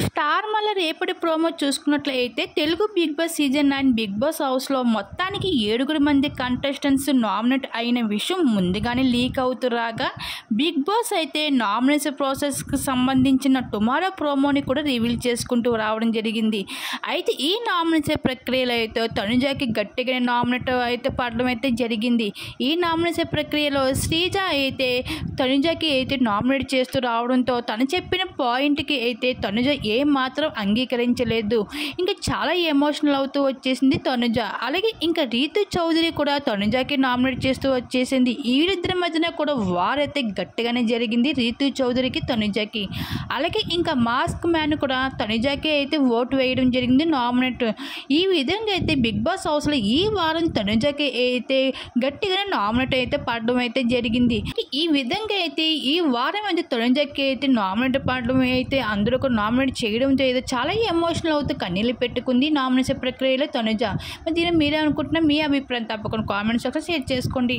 Star మళ్ళీ రేపటి promo చూసుకున్నట్లయితే Telugu Bigg Boss season 9 Bigg Boss హౌస్లో మొత్తానికి 7 మంది కంటెస్టెంట్స్ నామినేట్ అయిన విషయం ముందుగానే లీక్ అవుతురాగా బిగ్ బాస్ అయితే నామినేషన్ ప్రాసెస్కి సంబంధించిన టుమారో ప్రోమోని కూడా రివీల్ చేసుకుంటూ రావడం జరిగింది. అయితే ఈ నామినేషన్ ప్రక్రియలో అయితే తనుజకి గట్టిగా నామినేట్ అయితే పడడం అయితే జరిగింది. ఈ నామినేషన్ ప్రక్రియలో శ్రీజ అయితే తనుజకి అయితే నామినేట్ చేస్తూ రావడంతో తను చెప్పిన పాయింట్కి అయితే తనుజ ఏం మాత్రం అంగీకరించలేదు. ఇంకా చాలా ఎమోషనల్ అవుతూ వచ్చేసింది తనుజ. అలాగే ఇంకా రీతు చౌదరి కూడా తనుజకి నామినేట్ చేస్తూ వచ్చేసింది. వీరిద్దరి మధ్యన కూడా వారైతే గట్టిగానే జరిగింది రీతు చౌదరికి తనుజకి. అలాగే ఇంకా మాస్క్ మ్యాన్ కూడా తనుజకి అయితే ఓటు వేయడం జరిగింది నామినేట్. ఈ విధంగా అయితే బిగ్ బాస్ హౌస్లో ఈ వారం తనుజకి అయితే గట్టిగానే నామినేట్ అయితే పడడం అయితే జరిగింది. ఈ విధంగా అయితే ఈ వారం అయితే తనుజకి అయితే నామినేట్ పడడం అయితే అందరూ కూడా నామినేట్ చేయడంతో అయితే చాలా ఎమోషనల్ అవుతూ కన్నీళ్ళు పెట్టుకుంది నామినేషన్ ప్రక్రియలో తనుజ. మరి దీన్ని మీరే అనుకుంటున్నా, మీ అభిప్రాయం తప్పకుండా కామెంట్ సెక్షన్లో షేర్ చేసుకోండి.